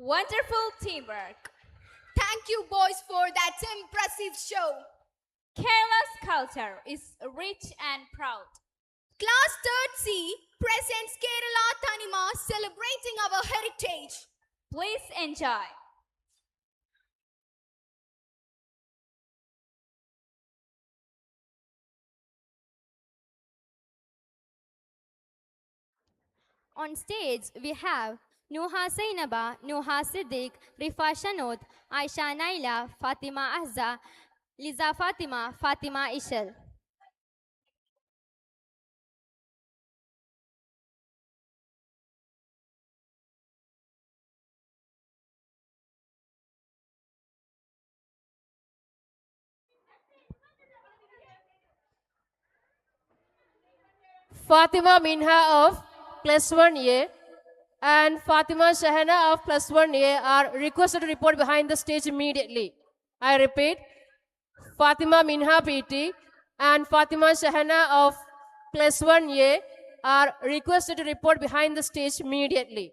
Wonderful teamwork. Thank you, boys, for that impressive show. Kerala's culture is rich and proud. Class 3rd C presents Kerala Thanima celebrating our heritage. Please enjoy. On stage, we have Nuha Zainaba, Nuha Siddiq, Rifa Shanod, Aisha Naila, Fatima Ahza, Liza Fatima, Fatima Ishal. Fatima Minha of plus 1A and Fatima Shahana of plus 1A are requested to report behind the stage immediately. I repeat, Fatima Minha PT and Fatima Shahana of plus 1A are requested to report behind the stage immediately.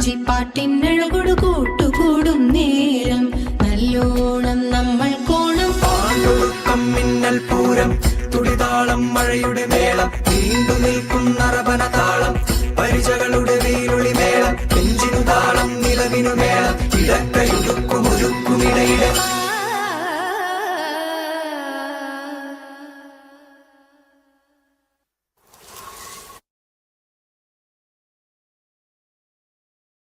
വഞ്ചിപ്പാട്ടിനഴകൊടു കൂട്ടുകൂടും നേരം നല്ലോണം നമ്മൾ കോണം പാണ്ടൊടുക്കം മിന്നൽ പൂരം തുടിതാളം മഴയുടെ മേളം നീണ്ടു നിൽക്കും നറബന താളം പരിചകളുടെ വീരുളി മേളം നെഞ്ചിനു താളം നിലവിനു മേളം ഇടക്കയുടുക്കും